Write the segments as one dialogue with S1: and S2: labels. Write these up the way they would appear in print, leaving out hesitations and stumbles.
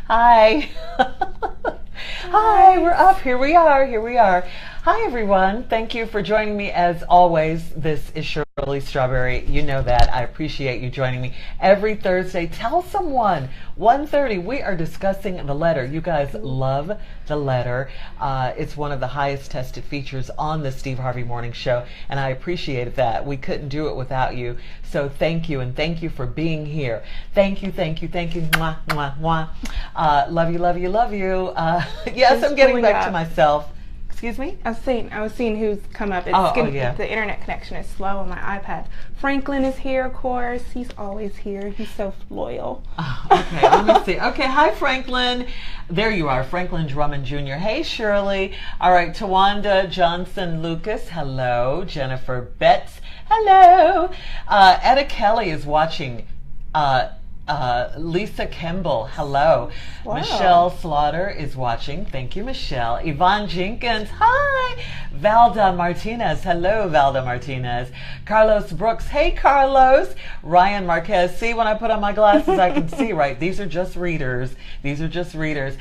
S1: Hi. Hi, we're up. Here we are. Here we are. Hi, everyone. Thank you for joining me as always. This is Shirley Strawberry. You know that. I appreciate you joining me every Thursday. Tell someone. 1:30. We are discussing the letter. You guys love the letter. It's one of the highest tested features on the Steve Harvey Morning Show, and I appreciate that. We couldn't do it without you. So thank you, and thank you for being here. Thank you, thank you, thank you. Mwah, mwah, mwah. Love you, love you, love you. Yes, I'm getting back to myself. Excuse me?
S2: I was seeing who's come up.
S1: Yeah.
S2: The internet connection is slow on my iPad. Franklin is here, of course. He's always here. He's so loyal.
S1: Okay, let me see. Okay, hi, Franklin. There you are, Franklin Drummond Jr. Hey, Shirley. All right, Tawanda Johnson Lucas. Hello. Jennifer Betts. Hello. Etta Kelly is watching. Lisa Kimball, hello.
S2: Wow.
S1: Michelle Slaughter is watching. Thank you, Michelle. Yvonne Jenkins, hi. Valda Martinez, hello, Valda Martinez. Carlos Brooks, hey, Carlos. Ryan Marquez, see, when I put on my glasses, I can see, right? These are just readers. These are just readers.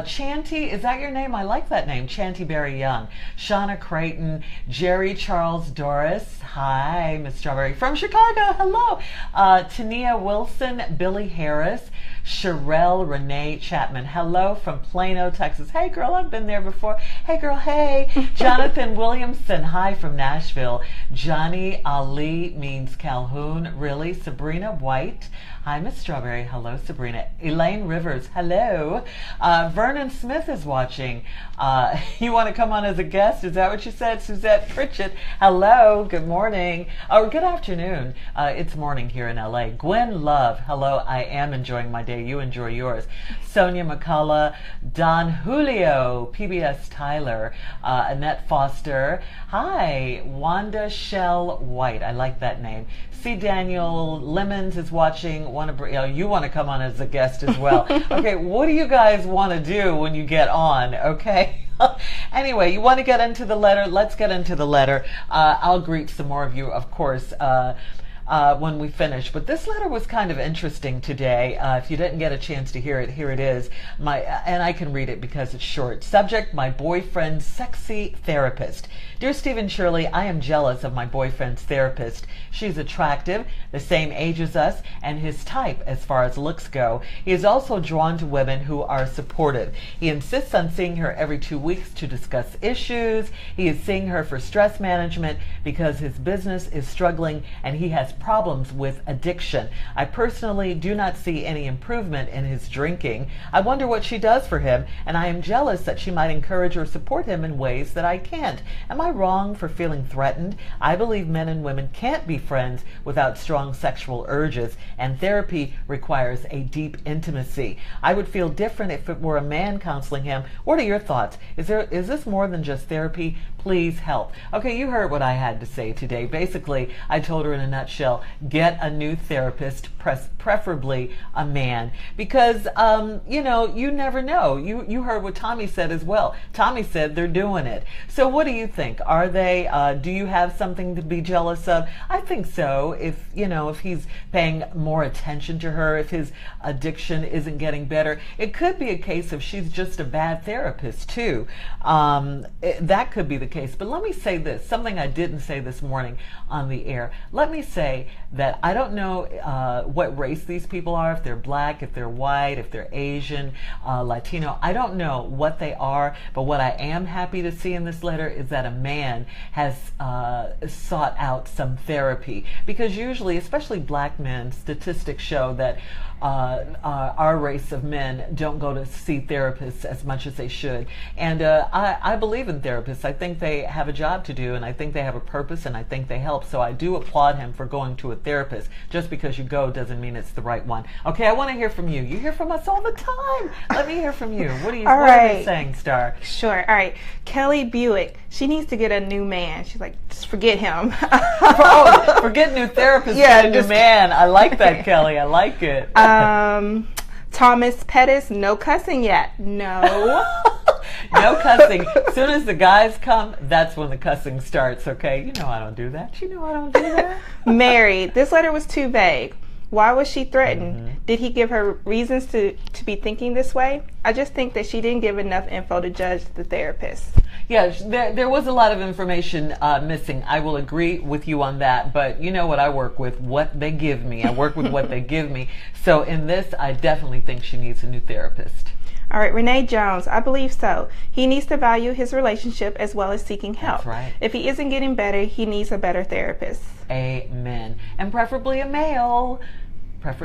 S1: Chanty, is that your name? I like that name, Chanty Berry Young. Shauna Creighton, Jerry Charles Doris, hi, Miss Strawberry. From Chicago, hello. Tania Wilson, Billy Harris, Sherelle Renee Chapman. Hello from Plano, Texas. Hey girl, I've been there before. Hey girl, hey. Jonathan Williamson, hi from Nashville. Johnny Ali means Calhoun. Really? Sabrina White. Hi, Miss Strawberry. Hello, Sabrina. Elaine Rivers. Hello. Vernon Smith is watching. You want to come on as a guest? Is that what you said? Suzette Pritchett. Hello. Good morning. Or good afternoon. It's morning here in LA. Gwen Love. Hello. I am enjoying my day. You enjoy yours. Sonia McCullough. Don Julio. PBS Tyler. Annette Foster. Hi. Wanda Shell White. I like that name. C. Daniel Lemons is watching. You want to come on as a guest as well. Okay, what do you guys want to do when you get on? Okay. Anyway, you want to get into the letter? Let's get into the letter. I'll greet some more of you, of course, when we finish. But this letter was kind of interesting today. If you didn't get a chance to hear it, here it is. And I can read it because it's short. Subject, my boyfriend's sexy therapist. Dear Steve and Shirley, I am jealous of my boyfriend's therapist. She's attractive, the same age as us, and his type as far as looks go. He is also drawn to women who are supportive. He insists on seeing her every 2 weeks to discuss issues. He is seeing her for stress management because his business is struggling and he has problems with addiction. I personally do not see any improvement in his drinking. I wonder what she does for him, and I am jealous that she might encourage or support him in ways that I can't. Am I wrong for feeling threatened? I believe men and women can't be friends without strong sexual urges, and therapy requires a deep intimacy. I would feel different if it were a man counseling him. What are your thoughts? Is this more than just therapy? Please help. Okay, you heard what I had to say today. Basically, I told her in a nutshell, get a new therapist, preferably a man, because you never know. You heard what Tommy said as well. Tommy said they're doing it. So what do you think? Are they? Do you have something to be jealous of? I think so. If he's paying more attention to her, if his addiction isn't getting better, it could be a case of she's just a bad therapist too. That could be the case. But let me say this, something I didn't say this morning on the air. Let me say that I don't know what race these people are, if they're black, if they're white, if they're Asian, Latino. I don't know what they are, but what I am happy to see in this letter is that a man has sought out some therapy, because usually, especially black men, statistics show that our race of men don't go to see therapists as much as they should. And I believe in therapists. I think they have a job to do, and I think they have a purpose, and I think they help. So I do applaud him for going to a therapist. Just because you go doesn't mean it's the right one. Okay, I want to hear from you. You hear from us all the time. Let me hear from you. What are you saying, Star?
S2: Sure. All right. Kelly Buick. She needs to get a new man. She's like, just forget him.
S1: Forget new therapist. Yeah, get a new man. I like that, Kelly. I like it.
S2: Thomas Pettis, no cussing yet. No.
S1: No cussing. As soon as the guys come, that's when the cussing starts, okay? You know I don't do that. You know I don't do that.
S2: Married. This letter was too vague. Why was she threatened? Did he give her reasons to be thinking this way? I just think that she didn't give enough info to judge the therapist.
S1: Yeah, there was a lot of information missing. I will agree with you on that. But you know what I work with? What they give me. I work with what they give me. So in this, I definitely think she needs a new therapist.
S2: All right, Renee Jones, I believe so. He needs to value his relationship as well as seeking help.
S1: That's right.
S2: If he isn't getting better, he needs a better therapist.
S1: Amen. And preferably a male.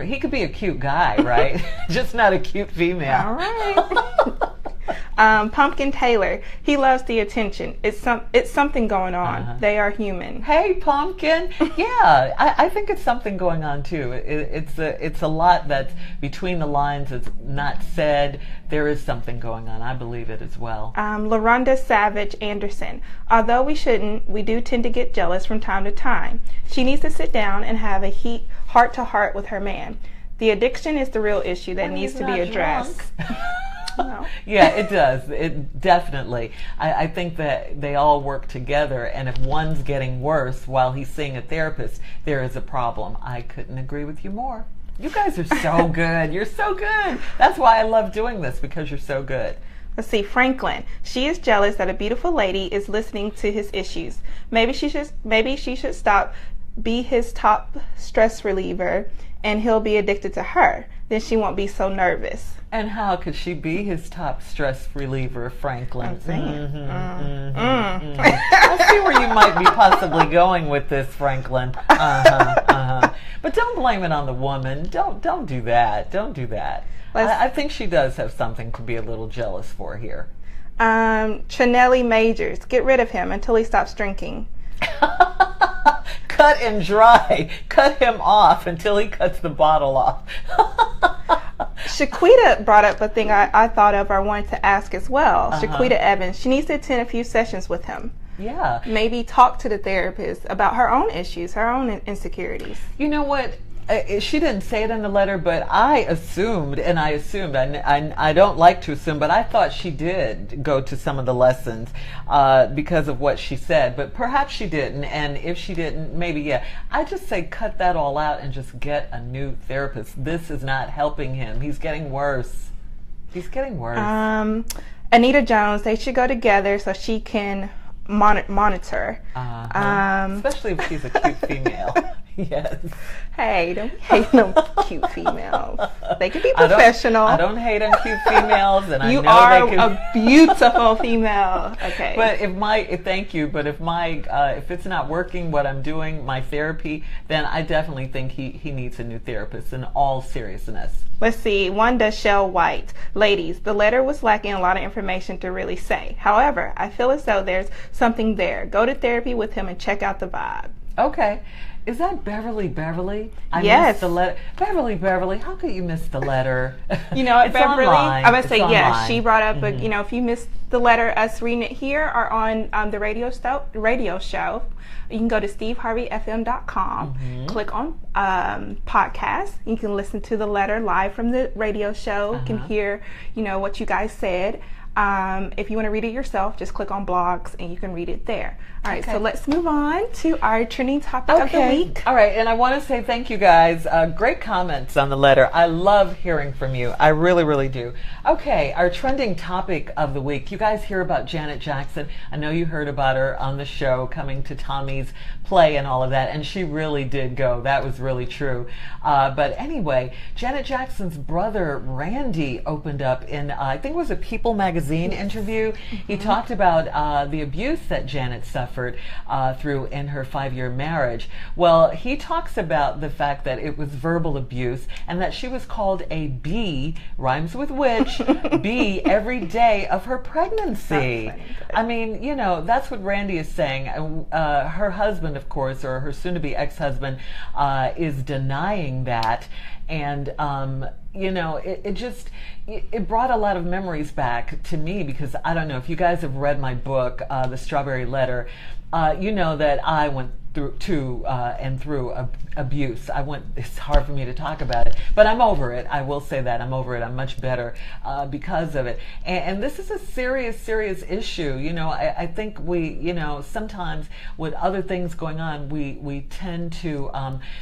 S1: He could be a cute guy, right? Just not a cute female.
S2: All right. Pumpkin Taylor, he loves the attention. It's something going on. They are human.
S1: Hey, Pumpkin. Yeah, I think it's something going on too. It's a lot that's between the lines. It's not said. There is something going on. I believe it as well.
S2: LaRonda Savage Anderson, although we shouldn't, we do tend to get jealous from time to time. She needs to sit down and have a heart-to-heart with her man. The addiction is the real issue that needs to be addressed. No.
S1: Yeah, it does. It definitely. I think that they all work together, and if one's getting worse while he's seeing a therapist, there is a problem. I couldn't agree with you more. You guys are so good. You're so good. That's why I love doing this, because you're so good.
S2: Let's see, Franklin. She is jealous that a beautiful lady is listening to his issues. Maybe she should stop, be his top stress reliever, and he'll be addicted to her. Then she won't be so nervous.
S1: And how could she be his top stress reliever, Franklin?
S2: I'm saying.
S1: I see where you might be possibly going with this, Franklin. But don't blame it on the woman. Don't do that. Don't do that. I think she does have something to be a little jealous for here.
S2: Chanelli Majors, get rid of him until he stops drinking.
S1: Cut and dry. Cut him off until he cuts the bottle off.
S2: Shaquita brought up a thing I thought of or wanted to ask as well. Shaquita Evans, she needs to attend a few sessions with him.
S1: Yeah.
S2: Maybe talk to the therapist about her own issues, her own insecurities.
S1: You know what? She didn't say it in the letter, but I assumed, I don't like to assume, but I thought she did go to some of the lessons because of what she said, but perhaps she didn't, and if she didn't, maybe, yeah. I just say cut that all out and just get a new therapist. This is not helping him. He's getting worse. He's getting worse.
S2: Anita Jones, they should go together so she can monitor.
S1: Especially if she's a cute female. Yes.
S2: Hey, don't hate them cute females. They can be professional.
S1: I don't hate on cute females, and I know
S2: are
S1: they can.
S2: A beautiful female. Okay.
S1: But thank you. But if it's not working, what I'm doing, my therapy, then I definitely think he needs a new therapist. In all seriousness.
S2: Let's see. Wanda Shell White. Ladies, the letter was lacking a lot of information to really say. However, I feel as though there's something there. Go to therapy with him and check out the vibe.
S1: Okay. Is that Beverly? I
S2: yes.
S1: missed the letter. Beverly, how could you miss the letter?
S2: You know what, Beverly?
S1: Online.
S2: I would say
S1: online.
S2: Yes. She brought up, but if you missed the letter, us reading it here or on the radio show, you can go to steveharveyfm.com, click on podcast. You can listen to the letter live from the radio show. You can hear, what you guys said. If you want to read it yourself, just click on blogs and you can read it there. All right, so let's move on to our trending topic of the week.
S1: All right, and I want to say thank you guys. Great comments on the letter. I love hearing from you. I really, really do. Okay, our trending topic of the week. You guys hear about Janet Jackson. I know you heard about her on the show, coming to Tommy's play and all of that, and she really did go. That was really true. But anyway, Janet Jackson's brother, Randy, opened up in, I think it was a People magazine interview. He talked about the abuse that Janet suffered through in her 5-year marriage. Well, he talks about the fact that it was verbal abuse and that she was called a bee, rhymes with witch, bee every day of her pregnancy. I mean, that's what Randy is saying. Her husband, of course, or her soon-to-be ex-husband, is denying that. And it brought a lot of memories back to me, because I don't know if you guys have read my book, The Strawberry Letter. You know that I went through abuse. It's hard for me to talk about it, but I'm over it. I will say that I'm over it. I'm much better because of it. And this is a serious issue. I think we, sometimes with other things going on, we tend to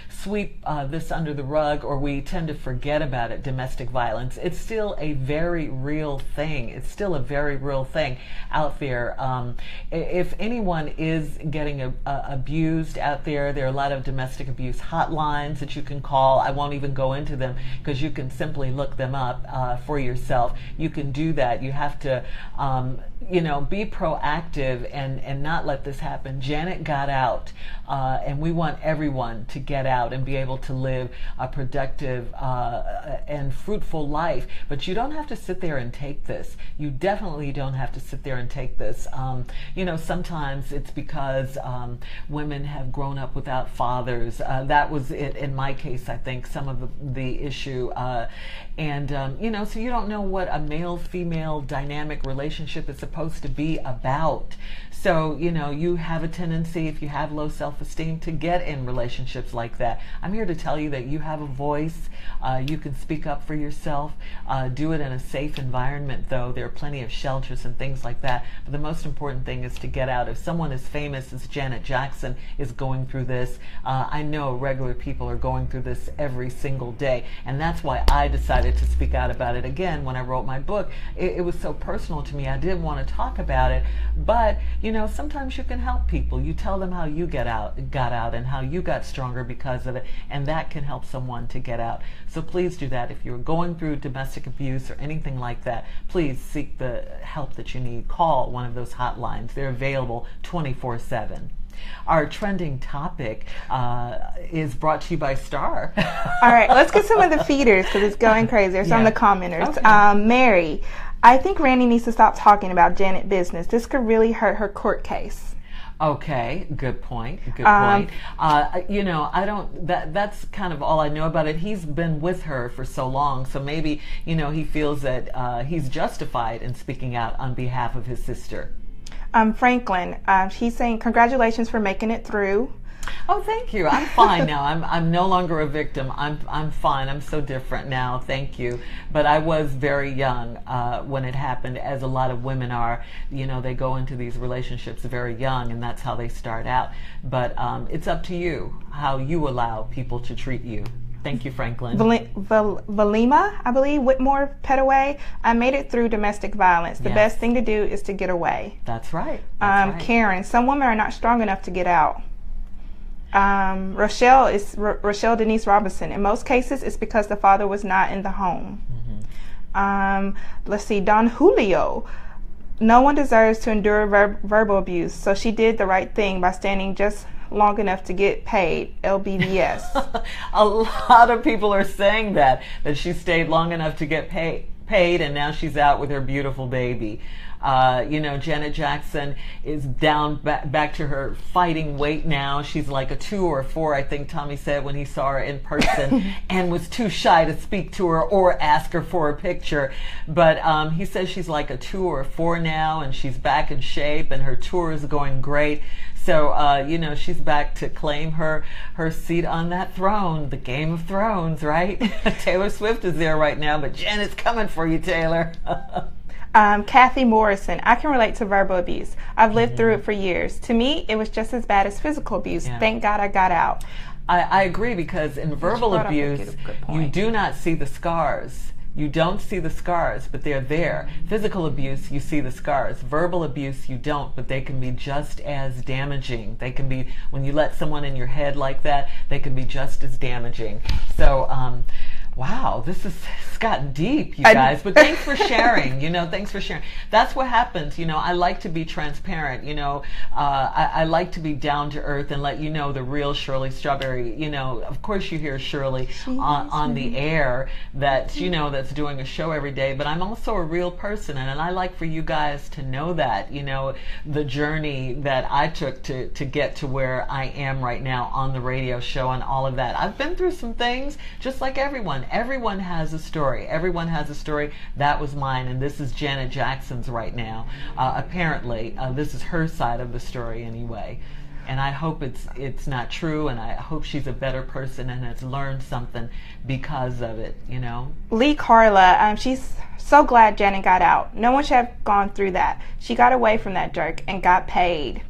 S1: sweep this under the rug, or we tend to forget about it. Domestic violence. It's still a very real thing. It's still a very real thing out there. If anyone is getting abused out there are a lot of domestic abuse hotlines that you can call. I won't even go into them because you can simply look them up for yourself. You can do that. You have to be proactive and not let this happen. Janet got out, and we want everyone to get out and be able to live a productive and fruitful life. But you don't have to sit there and take this. You definitely don't have to sit there and take this. Sometimes it's because women have grown up without fathers. That was it in my case, I think, some of the issue. So you don't know what a male-female dynamic relationship is supposed to be about. So, you have a tendency, if you have low self-esteem, to get in relationships like that. I'm here to tell you that you have a voice. You can speak up for yourself. Do it in a safe environment, though. There are plenty of shelters and things like that. But the most important thing is to get out. If someone as famous as Janet Jackson is going through this, I know regular people are going through this every single day. And that's why I decided to speak out about it again when I wrote my book. It was so personal to me. I didn't want to talk about it. But, sometimes you can help people. You tell them how you got out and how you got stronger because of it. And that can help someone to get out. So please do that. If you're going through domestic abuse or anything like that, please seek the help that you need. Call one of those hotlines. They're available 24/7. Our trending topic is brought to you by Star.
S2: All right, let's get some of the feeders because it's going crazy. There's some of the commenters. Okay. Mary, I think Randy needs to stop talking about Janet business. This could really hurt her court case.
S1: Okay, good point. Good point. I don't. That's kind of all I know about it. He's been with her for so long, so maybe he feels that he's justified in speaking out on behalf of his sister.
S2: Franklin, he's saying congratulations for making it through.
S1: Oh, thank you. I'm fine now. I'm no longer a victim. I'm fine. I'm so different now. Thank you. But I was very young when it happened, as a lot of women are. They go into these relationships very young, and that's how they start out. But it's up to you how you allow people to treat you. Thank you, Franklin.
S2: Valima, I believe, Whitmore Petaway. I made it through domestic violence. The best thing to do is to get away.
S1: That's right. That's right.
S2: Karen, some women are not strong enough to get out. Rochelle Denise Robinson. In most cases, it's because the father was not in the home. Mm-hmm. Let's see, Don Julio. No one deserves to endure verbal abuse, so she did the right thing by standing just long enough to get paid. LBDS.
S1: A lot of people are saying that she stayed long enough to get paid, and now she's out with her beautiful baby. Janet Jackson is down back to her fighting weight now. She's like a 2 or 4, I think Tommy said when he saw her in person, and was too shy to speak to her or ask her for a picture. But he says she's like a 2 or 4 now, and she's back in shape, and her tour is going great. So, she's back to claim her seat on that throne, the Game of Thrones, right? Taylor Swift is there right now, but Janet's coming for you, Taylor.
S2: Kathy Morrison, I can relate to verbal abuse. I've lived through it for years. To me, it was just as bad as physical abuse. Yeah. Thank God I got out.
S1: I agree, because in verbal abuse, you do not see the scars. You don't see the scars, but they're there. Physical abuse, you see the scars. Verbal abuse, you don't, but they can be just as damaging. They can be, when you let someone in your head like that, they can be just as damaging. So, wow, it's gotten deep, you guys. But thanks for sharing. Thanks for sharing. That's what happens. I like to be transparent. I like to be down to earth and let you know the real Shirley Strawberry. Of course you hear Shirley on the air that's doing a show every day. But I'm also a real person, and I like for you guys to know that. The journey that I took to get to where I am right now on the radio show and all of that. I've been through some things, just like everyone. Everyone has a story. Everyone has a story. That was mine, and this is Janet Jackson's right now. Apparently, this is her side of the story anyway. and I hope it's not true, and I hope she's a better person and has learned something because of it, you know.
S2: Lee Carla, she's so glad Janet got out. No one should have gone through that. She got away from that jerk and got paid.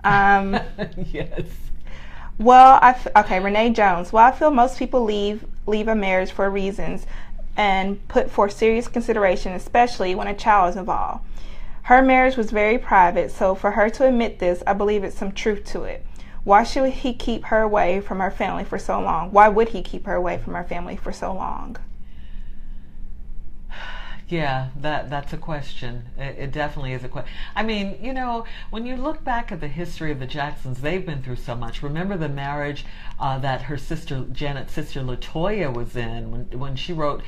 S1: Yes.
S2: Well, okay, Renee Jones. Well, I feel most people leave a marriage for reasons and put forth serious consideration, especially when a child is involved. Her marriage was very private, so for her to admit this, I believe it's some truth to it. Why should he keep her away from her family for so long? Why would he keep her away from her family for so long?
S1: Yeah, that's a question. It definitely is a question. I mean, you know, when you look back at the history of the Jacksons, they've been through so much. Remember the marriage that her sister, Janet's sister LaToya, was in when she wrote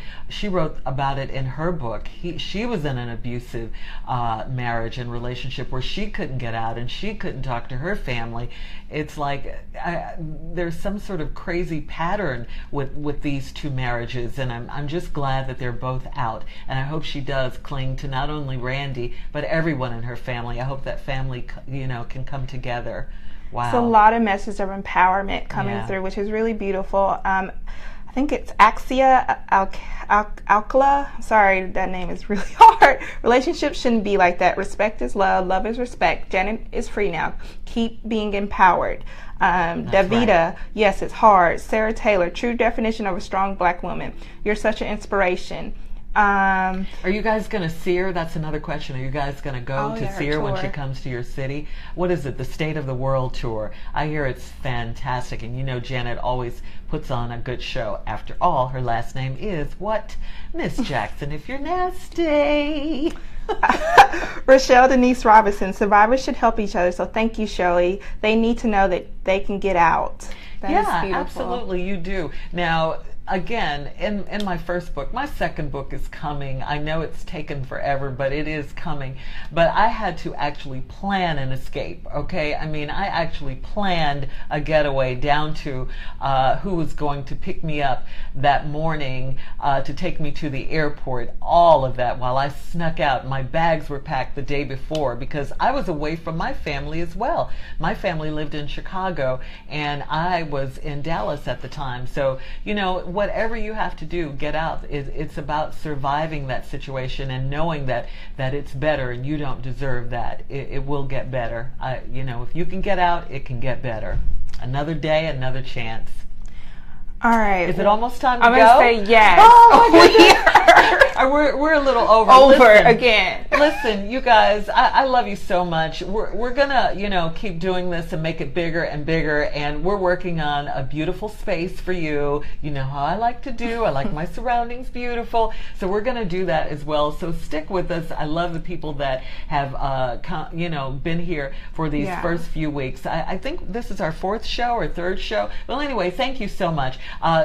S1: about it in her book. She was in an abusive marriage and relationship where she couldn't get out and she couldn't talk to her family. It's like there's some sort of crazy pattern with these two marriages, and I'm just glad that they're both out. And I hope she does cling to not only Randy but everyone in her family. I hope that family, you know, can come together. Wow.
S2: It's a lot of messages of empowerment coming through, which is really beautiful. I think it's Axia Alcala. Sorry, that name is really hard. Relationships shouldn't be like that. Respect is love. Love is respect. Janet is free now. Keep being empowered. Davida, right. Yes, it's hard. Sarah Taylor, true definition of a strong black woman. You're such an inspiration.
S1: Are you guys going to see her? That's another question. Are you guys going to go to see her when she comes to your city? What is it? The State of the World tour. I hear it's fantastic. And you know Janet always puts on a good show. After all, her last name is what? Miss Jackson, if you're nasty.
S2: Rochelle Denise Robinson, survivors should help each other. So thank you, Shirley. They need to know that they can get out. That is beautiful.
S1: Absolutely, you do. Now, again, in my first book, my second book is coming. I know it's taken forever, but it is coming. But I had to actually plan an escape, okay? I mean, I actually planned a getaway down to who was going to pick me up that morning to take me to the airport. All of that while I snuck out. My bags were packed the day before because I was away from my family as well. My family lived in Chicago and I was in Dallas at the time. So, you know, whatever you have to do, get out. It's about surviving that situation and knowing that it's better and you don't deserve that. It will get better. You know, if you can get out, it can get better. Another day, another chance.
S2: All right.
S1: Is it almost time to
S2: go?
S1: I'm
S2: going to say yes.
S1: Oh, we're a little over. Listen,
S2: again.
S1: Listen, you guys, I love you so much. We're gonna, you know, keep doing this and make it bigger and bigger. And we're working on a beautiful space for you. You know how I like to do. I like my surroundings beautiful. So we're gonna do that as well. So stick with us. I love the people that have, you know, been here for these first few weeks. I think this is our fourth show or third show. Well, anyway, thank you so much.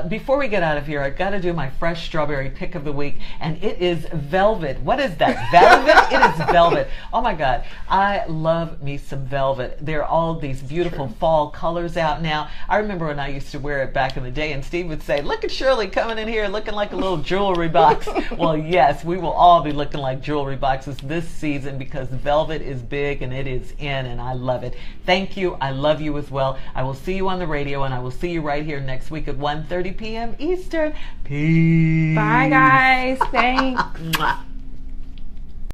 S1: Before we get out of here, I've got to do my fresh strawberry pick of the week, and it is velvet. What is that? Velvet? It is velvet. Oh my God, I love me some velvet. There are all these beautiful fall colors out now. I remember when I used to wear it back in the day, and Steve would say, "Look at Shirley coming in here looking like a little jewelry box." Well, yes, we will all be looking like jewelry boxes this season because velvet is big and it is in, and I love it. Thank you. I love you as well. I will see you on the radio, and I will see you right here next week at 1:30 p.m. Eastern. Peace.
S2: Bye, guys. Thanks.